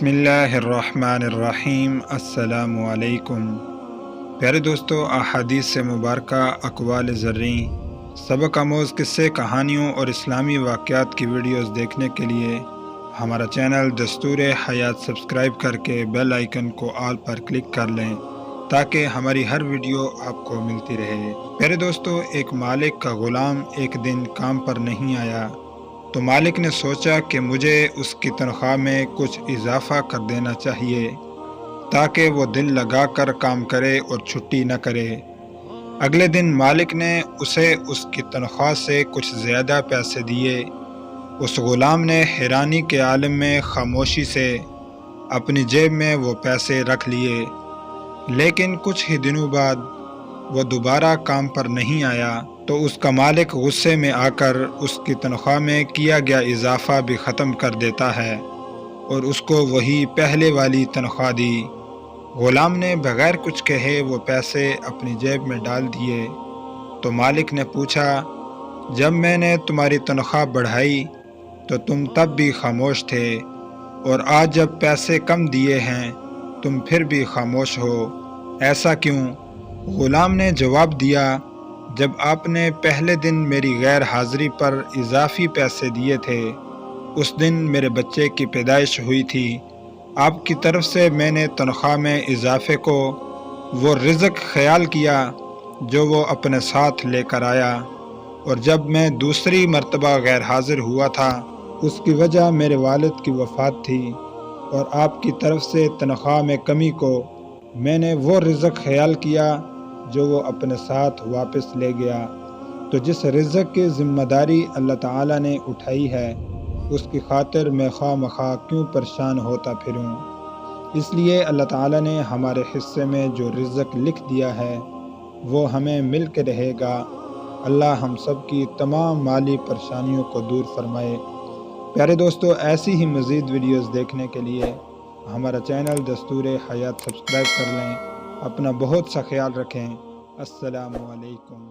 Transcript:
بسم اللہ الرحمن الرحیم۔ السلام علیکم پیارے دوستو، احادیث سے مبارکہ، اقوال زرعی، سبق آموز قصے، کہانیوں اور اسلامی واقعات کی ویڈیوز دیکھنے کے لیے ہمارا چینل دستور حیات سبسکرائب کر کے بیل آئیکن کو آل پر کلک کر لیں تاکہ ہماری ہر ویڈیو آپ کو ملتی رہے۔ پیارے دوستو، ایک مالک کا غلام ایک دن کام پر نہیں آیا تو مالک نے سوچا کہ مجھے اس کی تنخواہ میں کچھ اضافہ کر دینا چاہیے تاکہ وہ دل لگا کر کام کرے اور چھٹی نہ کرے۔ اگلے دن مالک نے اسے اس کی تنخواہ سے کچھ زیادہ پیسے دیے۔ اس غلام نے حیرانی کے عالم میں خاموشی سے اپنی جیب میں وہ پیسے رکھ لیے، لیکن کچھ ہی دنوں بعد وہ دوبارہ کام پر نہیں آیا تو اس کا مالک غصے میں آ کر اس کی تنخواہ میں کیا گیا اضافہ بھی ختم کر دیتا ہے اور اس کو وہی پہلے والی تنخواہ دی۔ غلام نے بغیر کچھ کہے وہ پیسے اپنی جیب میں ڈال دیے تو مالک نے پوچھا، جب میں نے تمہاری تنخواہ بڑھائی تو تم تب بھی خاموش تھے، اور آج جب پیسے کم دیے ہیں تم پھر بھی خاموش ہو، ایسا کیوں؟ غلام نے جواب دیا، جب آپ نے پہلے دن میری غیر حاضری پر اضافی پیسے دیے تھے، اس دن میرے بچے کی پیدائش ہوئی تھی، آپ کی طرف سے میں نے تنخواہ میں اضافے کو وہ رزق خیال کیا جو وہ اپنے ساتھ لے کر آیا، اور جب میں دوسری مرتبہ غیر حاضر ہوا تھا اس کی وجہ میرے والد کی وفات تھی، اور آپ کی طرف سے تنخواہ میں کمی کو میں نے وہ رزق خیال کیا جو وہ اپنے ساتھ واپس لے گیا۔ تو جس رزق کی ذمہ داری اللہ تعالیٰ نے اٹھائی ہے اس کی خاطر میں خواہ مخواہ کیوں پریشان ہوتا پھروں؟ اس لیے اللہ تعالیٰ نے ہمارے حصے میں جو رزق لکھ دیا ہے وہ ہمیں مل کے رہے گا۔ اللہ ہم سب کی تمام مالی پریشانیوں کو دور فرمائے۔ پیارے دوستو، ایسی ہی مزید ویڈیوز دیکھنے کے لیے ہمارا چینل دستور حیات سبسکرائب کر لیں۔ اپنا بہت سا خیال رکھیں۔ السلام علیکم۔